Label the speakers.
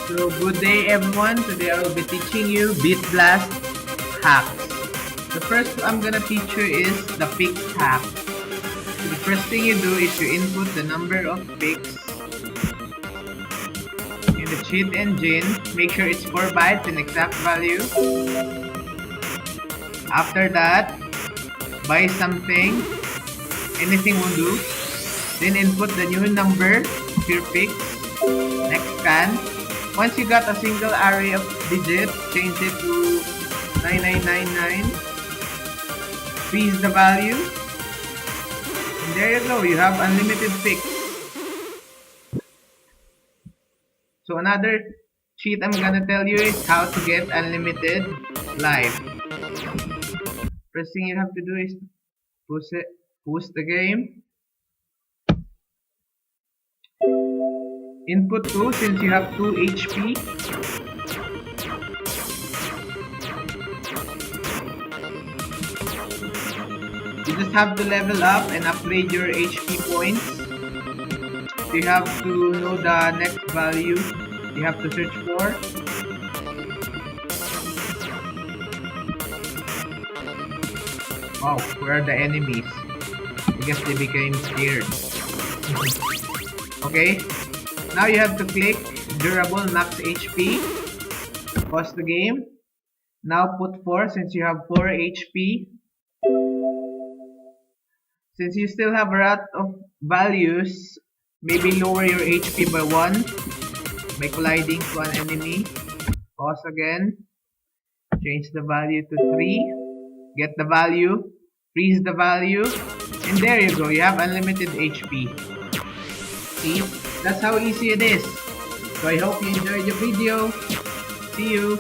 Speaker 1: So good day everyone. Today I will be teaching you Beat Blast hacks. The first I'm gonna teach you is the picks hack. So the first thing you do is you input the number of picks in the cheat engine. Make sure it's 4 bytes in exact value. After that, buy something. Anything will do. Then input the new number of your picks. Next scan. Once you got a single array of digits, change it to 9999. Freeze the value. And there you go, you have unlimited picks. So another cheat I'm gonna tell you is how to get unlimited live. First thing you have to do is push the game. Input 2 since you have 2 HP. You just have to level up and upgrade your HP points. You have to know the next value you have to search for. Wow, where are the enemies? I guess they became scared. Okay, now you have to click durable max HP. Pause the game. Now put 4 since you have 4 HP. Since you still have a lot of values, maybe lower your HP by 1 by colliding to an enemy. Pause again. Change the value to 3. Get the value. Freeze the value. And there you go. You have unlimited HP. See? That's how easy it is. So I hope you enjoyed the video. See you.